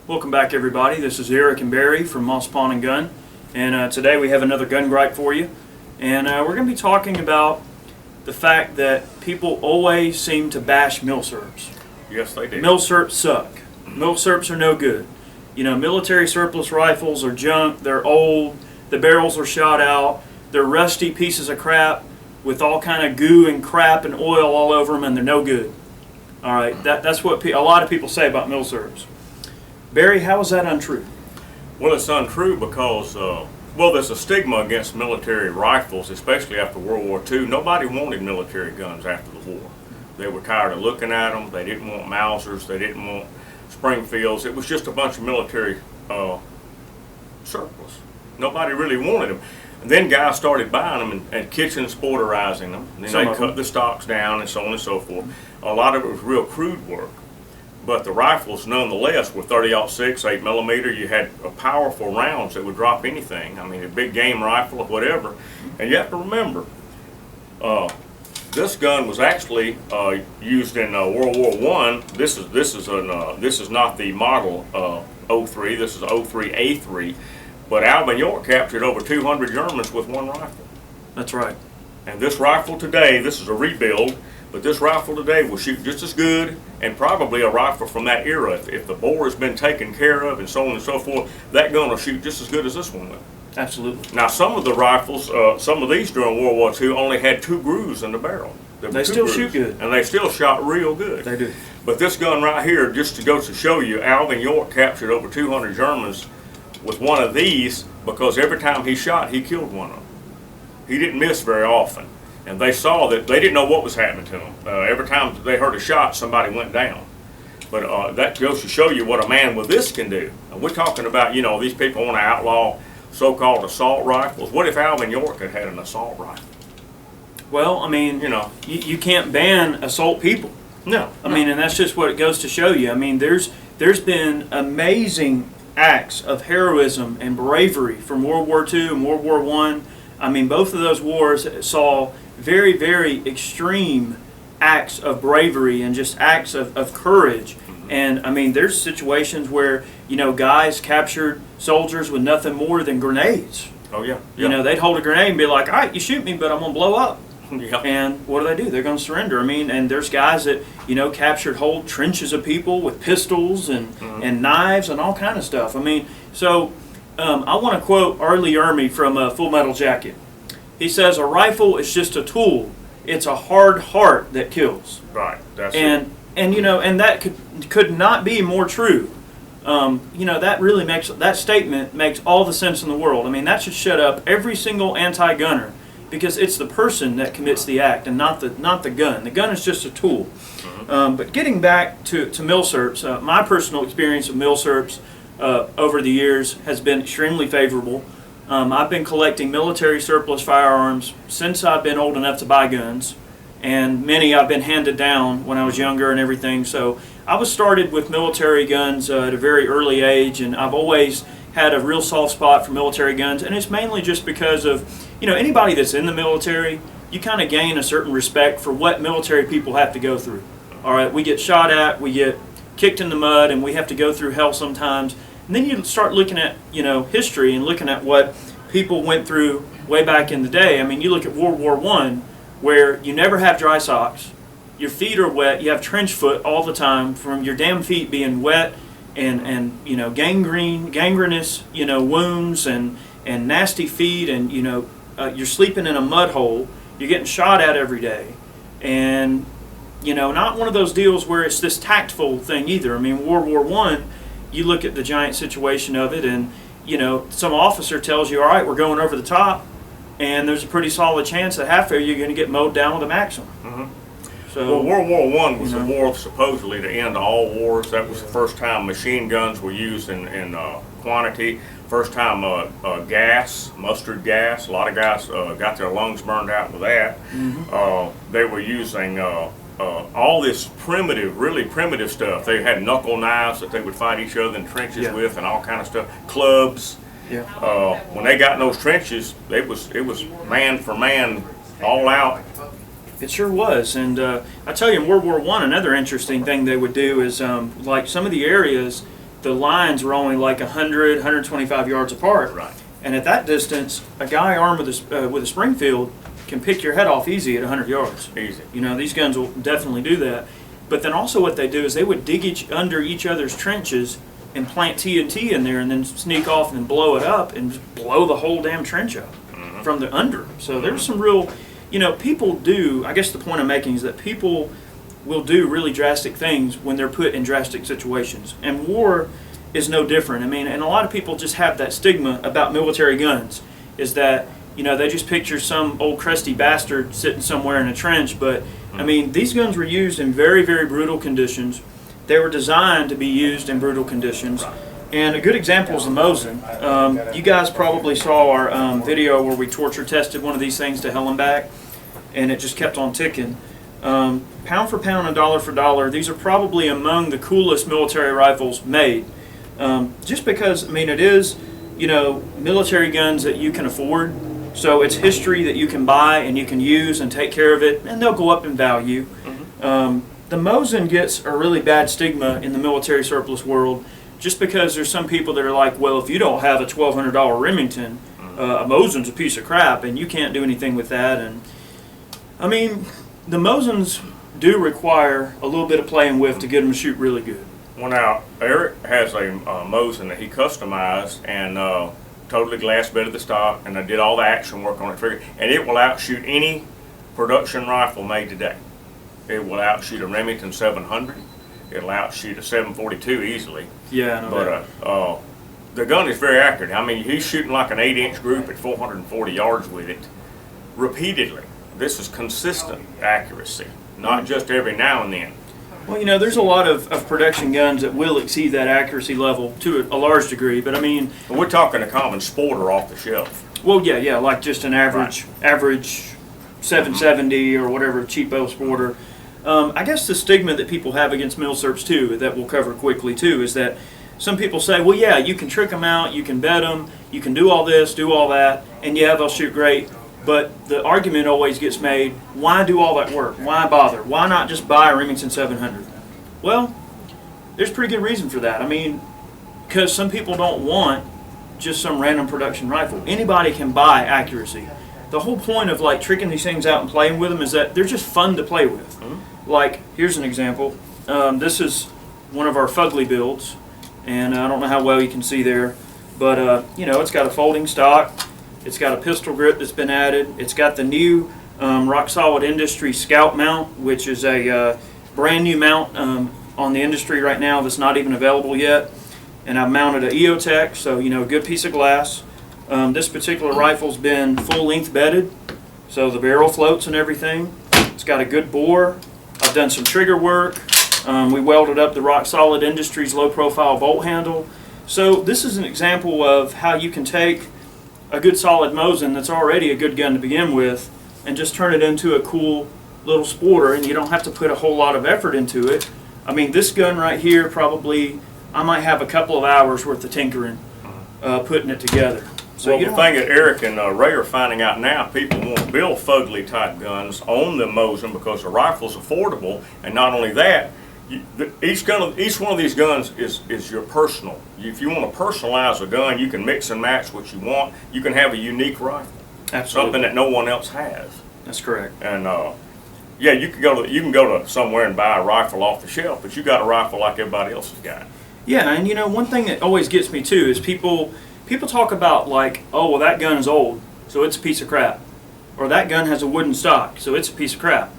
Welcome back, everybody. This is Eric and Barry from Moss Pawn and Gun, and today we have another gun gripe for you. And we're going to be talking about the fact that people always seem to bash Milsurps. Yes, they do. Milsurps suck. Milsurps are no good. You know, military surplus rifles are junk. They're old. The barrels are shot out. They're rusty pieces of crap with all kind of goo and crap and oil all over them, and they're no good. All right, that's what a lot of people say about Milsurps. Barry, how is that untrue? Well, it's untrue because, well, there's a stigma against military rifles, especially after World War II. Nobody wanted military guns after the war. They were tired of looking at them. They didn't want Mausers. They didn't want Springfields. It was just a bunch of military surplus. Nobody really wanted them. And then guys started buying them and kitchen sporterizing them. And then they cut the stocks down and so on and so forth. A lot of it was real crude work. But the rifles, nonetheless, were 30-06, 8mm. You had powerful rounds that would drop anything. I mean, a big game rifle or whatever. And you have to remember, this gun was actually used in World War I. This is not the model 03. This is 03A3. But Alvin York captured over 200 Germans with one rifle. That's right. And this rifle today, this is a rebuild. But this rifle today will shoot just as good, and probably a rifle from that era. If the bore has been taken care of and so on and so forth, that gun will shoot just as good as this one will. Absolutely. Now, some of the rifles, some of these during World War II only had 2 grooves in the barrel. They still shoot good. And they still shot real good. They do. But this gun right here, just to go to show you, Alvin York captured over 200 Germans with one of these because every time he shot, he killed one of them. He didn't miss very often. And they saw that they didn't know what was happening to them. Every time they heard a shot, somebody went down. But that goes to show you what a man with this can do. And we're talking about, you know, these people want to outlaw so-called assault rifles. What if Alvin York had had an assault rifle? Well, I mean, you know, you can't ban assault people. No. I mean, and that's just what it goes to show you. I mean, there's been amazing acts of heroism and bravery from World War II and World War I. I mean, both of those wars saw very, very extreme acts of bravery and just acts of courage. And I mean, there's situations where, you know, guys captured soldiers with nothing more than grenades. Oh, yeah. You know, they'd hold a grenade and be like, all right, you shoot me, but I'm going to blow up. Yeah. And what do? They're going to surrender. I mean, and there's guys that, you know, captured whole trenches of people with pistols and knives and all kind of stuff. I mean, so I want to quote Arlie Ermy from Full Metal Jacket. He says, a rifle is just a tool. It's a hard heart that kills. Right. That's it. And you know, and that could not be more true. You know, that statement makes all the sense in the world. I mean, that should shut up every single anti-gunner, because it's the person that commits the act and not the gun. The gun is just a tool. But getting back to Milsurps, my personal experience of Milsurps over the years has been extremely favorable. I've been collecting military surplus firearms since I've been old enough to buy guns, and many I've been handed down when I was younger and everything. So I was started with military guns at a very early age, and I've always had a real soft spot for military guns, and it's mainly just because of, you know, anybody that's in the military, you kind of gain a certain respect for what military people have to go through. All right, we get shot at, we get kicked in the mud, and we have to go through hell sometimes. And then you start looking at, you know, history and looking at what people went through way back in the day. I mean, you look at World War I, where you never have dry socks, your feet are wet, you have trench foot all the time from your damn feet being wet and you know, gangrenous, you know, wounds and nasty feet, and, you know, you're sleeping in a mud hole, you're getting shot at every day. And, you know, not one of those deals where it's this tactful thing either. I mean, World War I, you look at the giant situation of it, and, you know, some officer tells you, all right, we're going over the top, and there's a pretty solid chance that half of you are going to get mowed down with a Maxim. So, well, World War I was the war supposedly to end all wars. That was the first time machine guns were used in quantity. First time gas, mustard gas. A lot of guys got their lungs burned out with that. They were using all this primitive, really primitive stuff. They had knuckle knives that they would fight each other in trenches with, and all kind of stuff. Clubs. When they got in those trenches, it was man for man, all out. It sure was. And I tell you, in World War I, another interesting thing they would do is, like some of the areas the lines were only like 100, 125 yards apart. Right. And at that distance, a guy armed with a Springfield can pick your head off easy at 100 yards. Easy. You know, these guns will definitely do that. But then also what they do is they would dig under each other's trenches and plant TNT in there and then sneak off and blow it up and just blow the whole damn trench up from the under. So there's some real, you know, people do, I guess the point I'm making is that people will do really drastic things when they're put in drastic situations. And war is no different. I mean, and a lot of people just have that stigma about military guns, is that, you know, they just picture some old crusty bastard sitting somewhere in a trench. But, I mean, these guns were used in very, very brutal conditions. They were designed to be used in brutal conditions. And a good example is the Mosin. You guys probably saw our video where we torture tested one of these things to hell and back, and it just kept on ticking. Pound for pound and dollar for dollar, these are probably among the coolest military rifles made. Just because, I mean, it is, you know, military guns that you can afford. So it's history that you can buy and you can use and take care of it, and they'll go up in value. The Mosin gets a really bad stigma in the military surplus world just because there's some people that are like, well, if you don't have a $1,200 Remington, a Mosin's a piece of crap and you can't do anything with that. And I mean, the Mosins do require a little bit of playing with to get them to shoot really good. Well, now, Eric has a Mosin that he customized and totally glass bedded the stock, and I did all the action work on it, trigger, and it will outshoot any production rifle made today. It will outshoot a Remington 700. It'll outshoot a 742 easily. Yeah, I know that. But the gun is very accurate. I mean, he's shooting like an 8-inch group at 440 yards with it repeatedly. This is consistent accuracy, not just every now and then. Well, you know, there's a lot of production guns that will exceed that accuracy level to a large degree, but I mean... We're talking a common sporter off the shelf. Well, yeah, like just an average 770 or whatever cheapo sporter. I guess the stigma that people have against Milsurps too, that we'll cover quickly too, is that some people say, well, yeah, you can trick them out, you can bet them, you can do all this, do all that, and yeah, they'll shoot great. But the argument always gets made, why do all that work? Why bother? Why not just buy a Remington 700? Well, there's a pretty good reason for that. I mean, because some people don't want just some random production rifle. Anybody can buy accuracy. The whole point of like tricking these things out and playing with them is that they're just fun to play with. Like, here's an example. This is one of our fugly builds, and I don't know how well you can see there, but you know, it's got a folding stock. It's got a pistol grip that's been added. It's got the new Rock Solid Industry Scout mount, which is a brand new mount on the Industry right now that's not even available yet. And I've mounted an EOTech, so you know, a good piece of glass. This particular rifle's been full length bedded, so the barrel floats and everything. It's got a good bore. I've done some trigger work. We welded up the Rock Solid Industries low profile bolt handle. So this is an example of how you can take a good solid Mosin that's already a good gun to begin with and just turn it into a cool little sporter, and you don't have to put a whole lot of effort into it. I mean, this gun right here, probably I might have a couple of hours worth of tinkering putting it together. So well, the thing that Eric and Ray are finding out now, people want to build fugly type guns on the Mosin because the rifle's affordable, and not only that, each one of these guns is your personal. If you want to personalize a gun, you can mix and match what you want. You can have a unique rifle, absolutely, something that no one else has. That's correct. And yeah, you can go to somewhere and buy a rifle off the shelf, but you got a rifle like everybody else has got. Yeah, and you know, one thing that always gets me too is people talk about like, oh, well, that gun is old, so it's a piece of crap, or that gun has a wooden stock, so it's a piece of crap.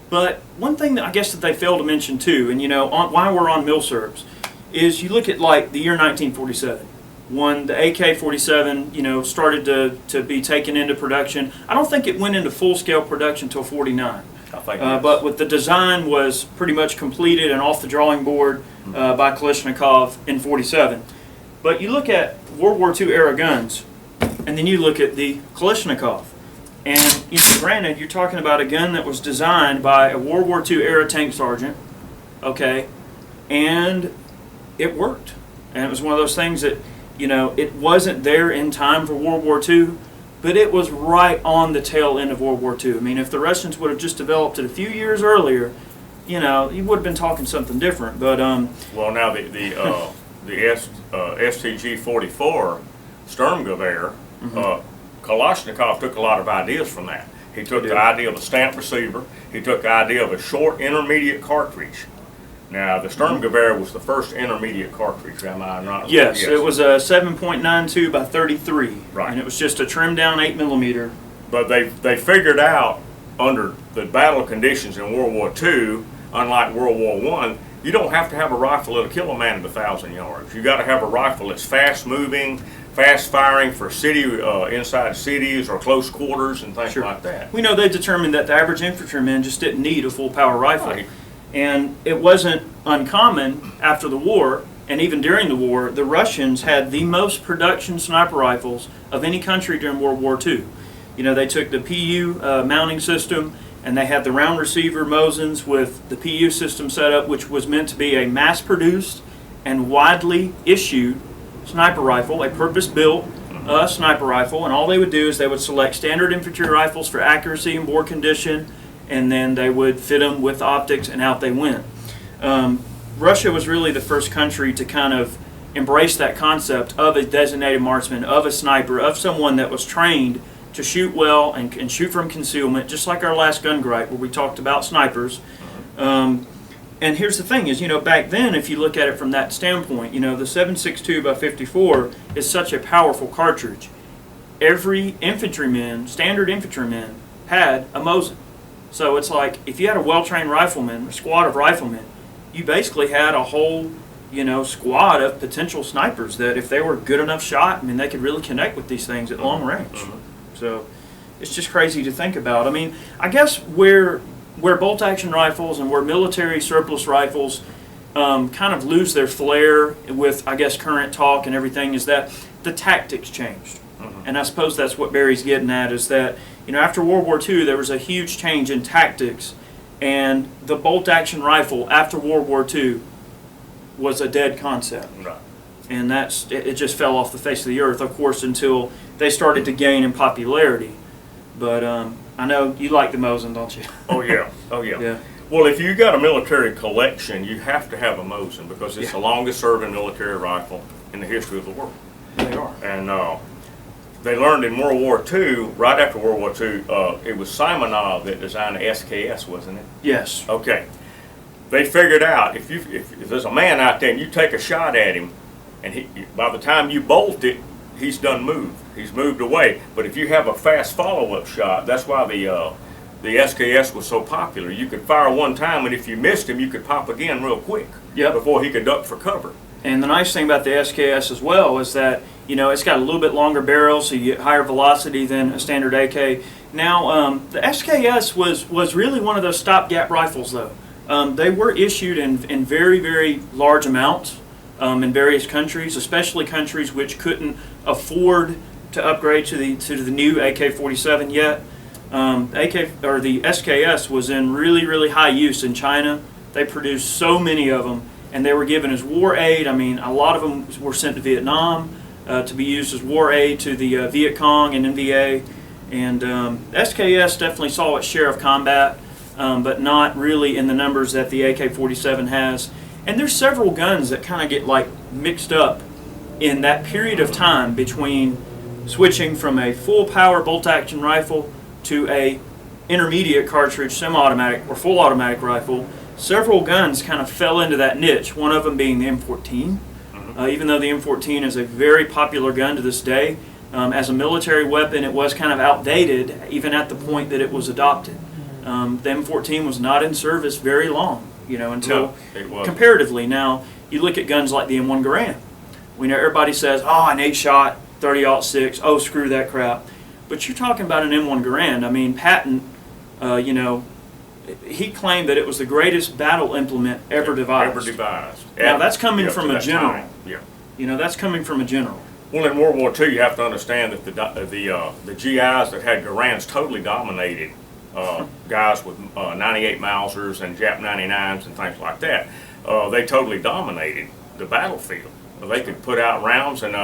But one thing that I guess that they fail to mention too, and you know, why we're on Milsurps, is you look at like the year 1947, when the AK-47, you know, started to be taken into production. I don't think it went into full-scale production until 49. But with the design was pretty much completed and off the drawing board by Kalashnikov in 47. But you look at World War II era guns, and then you look at the Kalashnikov. And you know, granted, you're talking about a gun that was designed by a World War II era tank sergeant, okay, and it worked. And it was one of those things that, you know, it wasn't there in time for World War II, but it was right on the tail end of World War II. I mean, if the Russians would have just developed it a few years earlier, you know, you would have been talking something different. But well, now STG-44 Sturmgewehr, Kalashnikov took a lot of ideas from that. He took the idea of a stamp receiver. He took the idea of a short intermediate cartridge. Now, the Sturmgewehr was the first intermediate cartridge, am I not? Yes, it was a 7.92 by 33, right. And it was just a trimmed down 8mm. But they figured out under the battle conditions in World War II, unlike World War I, you don't have to have a rifle that'll kill a man at 1,000 yards. You got to have a rifle that's fast moving, fast firing for inside cities or close quarters and things like that. We know they determined that the average infantryman just didn't need a full power rifle. Right. And it wasn't uncommon after the war, and even during the war, the Russians had the most production sniper rifles of any country during World War II. You know, they took the PU mounting system, and they had the round receiver Mosins with the PU system set up, which was meant to be a mass-produced and widely issued sniper rifle, a purpose-built sniper rifle. And all they would do is they would select standard infantry rifles for accuracy and bore condition, and then they would fit them with optics, and out they went. Russia was really the first country to kind of embrace that concept of a designated marksman, of a sniper, of someone that was trained to shoot well and shoot from concealment, just like our last gun gripe where we talked about snipers. And here's the thing is, you know, back then, if you look at it from that standpoint, you know, the 7.62 by 54 is such a powerful cartridge. Every infantryman, standard infantryman, had a Mosin. So it's like if you had a well-trained rifleman, a squad of riflemen, you basically had a whole, you know, squad of potential snipers that if they were good enough shot, I mean, they could really connect with these things at long range. So it's just crazy to think about. I mean, I guess where bolt-action rifles and where military surplus rifles kind of lose their flair with, I guess, current talk and everything is that the tactics changed. And I suppose that's what Barry's getting at is that, you know, after World War II, there was a huge change in tactics, and the bolt-action rifle after World War II was a dead concept. Right. And it just fell off the face of the earth, of course, until they started to gain in popularity. But I know you like the Mosin, don't you? Oh, yeah. Oh, yeah. Yeah. Well, if you got a military collection, you have to have a Mosin because it's the longest serving military rifle in the history of the world. They are. And they learned in World War II, right after World War II, it was Simonov that designed the SKS, wasn't it? Yes. Okay. They figured out if there's a man out there and you take a shot at him, and by the time you bolt it, he's done moved. He's moved away. But if you have a fast follow-up shot, that's why the SKS was so popular. You could fire one time, and if you missed him, you could pop again real quick before he could duck for cover. And the nice thing about the SKS as well is that, you know, it's got a little bit longer barrel, so you get higher velocity than a standard AK. Now, the SKS was really one of those stopgap rifles, though. They were issued in very, very large amounts in various countries, especially countries which couldn't afford to upgrade to the new AK-47 yet. The SKS was in really, really high use in China. They produced so many of them, and they were given as war aid. I mean, a lot of them were sent to Vietnam to be used as war aid to the Viet Cong and NVA. And SKS definitely saw its share of combat, but not really in the numbers that the AK-47 has. And there's several guns that kind of get like mixed up in that period of time between switching from a full power bolt action rifle to a intermediate cartridge semi-automatic or full automatic rifle. Several guns kind of fell into that niche, one of them being the M14. Even though the M14 is a very popular gun to this day, as a military weapon it was kind of outdated even at the point that it was adopted. The M14 was not in service very long, you know, until comparatively. Now, you look at guns like the M1 Garand. We know everybody says, oh, an 8-shot, 30-06, oh, screw that crap. But you're talking about an M1 Garand. I mean, Patton, you know, he claimed that it was the greatest battle implement ever devised. Now, that's coming from a general. Yeah. You know, that's coming from a general. Well, in World War II, you have to understand that the GIs that had Garands totally dominated guys with 98 Mausers and Jap 99s and things like that. They totally dominated the battlefield. They could put out rounds, and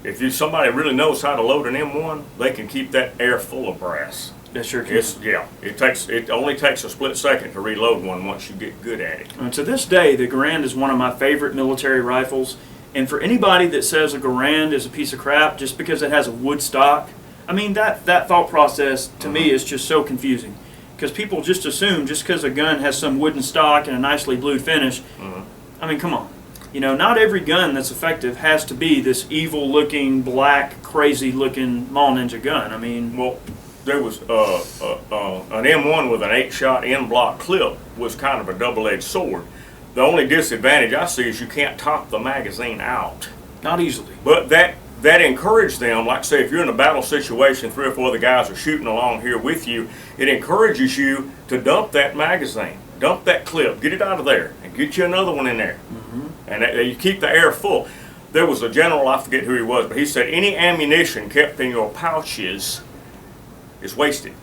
if somebody really knows how to load an M1, they can keep that air full of brass. That sure can. It only takes a split second to reload one once you get good at it. To this day, the Garand is one of my favorite military rifles. And for anybody that says a Garand is a piece of crap just because it has a wood stock, I mean, that thought process to me is just so confusing. Because people just assume just because a gun has some wooden stock and a nicely blued finish, I mean, come on. You know, not every gun that's effective has to be this evil-looking, black, crazy-looking mall ninja gun. I mean, well, there was an M1 with an 8-shot in-block clip was kind of a double-edged sword. The only disadvantage I see is you can't top the magazine out. not easily. But that encouraged them, like say if you're in a battle situation, 3 or 4 of the guys are shooting along here with you, it encourages you to dump that magazine, dump that clip, get it out of there, and get you another one in there. And you keep the air full. There was a general, I forget who he was, but he said any ammunition kept in your pouches is wasted.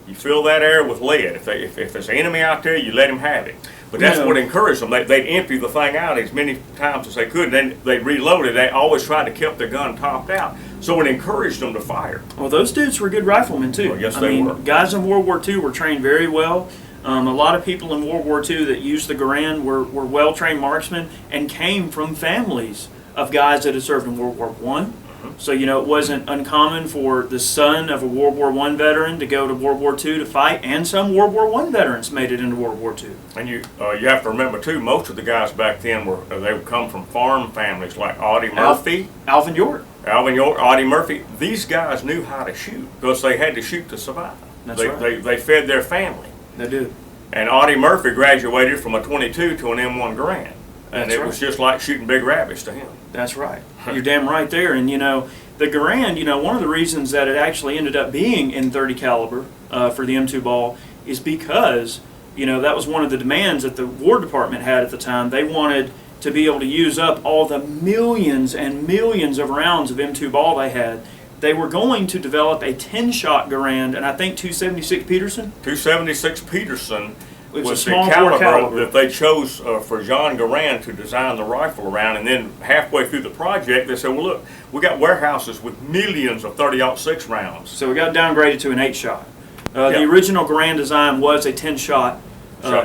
You fill that air with lead. If there's an enemy out there, you let him have it. But that's what encouraged them. They'd empty the thing out as many times as they could, and then they'd reload it. They always tried to keep their gun topped out. So it encouraged them to fire. Well, those dudes were good riflemen, too. Well, yes, they were. Guys in World War II were trained very well. A lot of people in World War II that used the Garand were well-trained marksmen and came from families of guys that had served in World War I. So, you know, it wasn't uncommon for the son of a World War I veteran to go to World War II to fight, and some World War I veterans made it into World War II. And you have to remember, too, most of the guys back then they would come from farm families like Audie Murphy. Alvin York, Audie Murphy. These guys knew how to shoot because they had to shoot to survive. That's right. They fed their family. They did. And Audie Murphy graduated from a 22 to an M1 Garand. And That's it was just like shooting big rabbits to him. That's right. You're damn right there. And, you know, the Garand, you know, one of the reasons that it actually ended up being in 30 caliber for the M2 ball is because, you know, that was one of the demands that the War Department had at the time. They wanted to be able to use up all the millions and millions of rounds of M2 ball they had. They were going to develop a 10-shot Garand, and I think 276 Peterson. 276 Peterson was the small caliber that they chose for John Garand to design the rifle around. And then halfway through the project, they said, well, look, we got warehouses with millions of 30-06 rounds. So we got downgraded to an 8-shot. The original Garand design was a 10-shot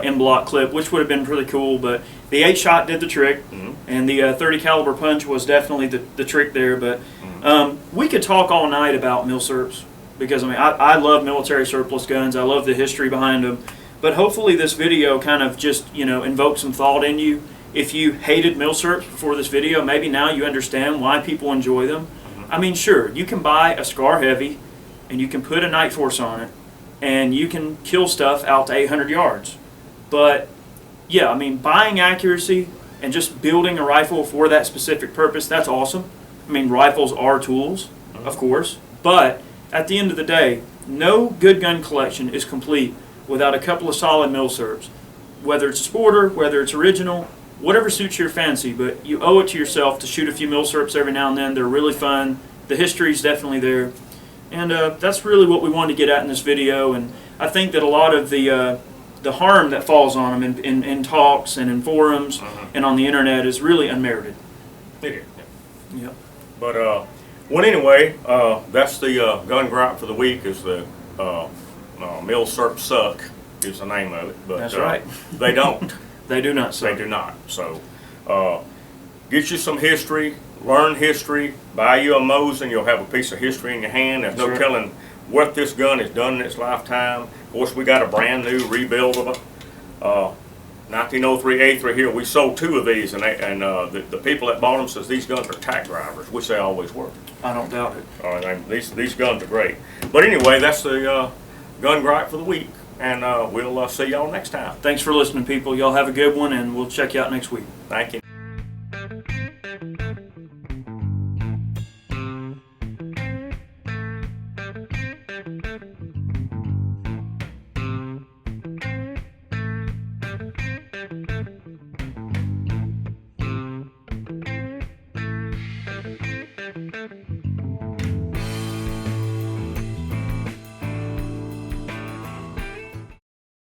in-block clip, which would have been pretty cool, but the 8-shot did the trick, and the 30 caliber punch was definitely the trick there. But we could talk all night about Milsurps, because I mean I love military surplus guns. I love the history behind them. But hopefully this video kind of just, you know, invoked some thought in you. If you hated Milsurps before this video, maybe now you understand why people enjoy them. I mean, sure, you can buy a Scar Heavy and you can put a Night Force on it and you can kill stuff out to 800 yards. But yeah, I mean, buying accuracy and just building a rifle for that specific purpose, that's awesome. I mean, rifles are tools, of course, but at the end of the day, no good gun collection is complete without a couple of solid Milsurps. Whether it's a sporter, whether it's original, whatever suits your fancy, but you owe it to yourself to shoot a few Milsurps every now and then. They're really fun. The history's definitely there. And that's really what we wanted to get at in this video. And I think that a lot of the harm that falls on them in talks and in forums and on the internet is really unmerited. It is. Yep. But, well, anyway, that's the gun gripe for the week is the Milsurps suck is the name of it. But that's right. They don't. They do not suck. They do not. So get you some history, learn history, buy you a Mosin, you'll have a piece of history in your hand. There's no telling what this gun has done in its lifetime. Of course, we got a brand new rebuild of a 1903 A3 here. We sold 2 of these, and the people that bought them says these guns are tack drivers, which they always were. I don't doubt it. These guns are great. But anyway, that's the gun gripe for the week, and we'll see y'all next time. Thanks for listening, people. Y'all have a good one, and we'll check you out next week. Thank you.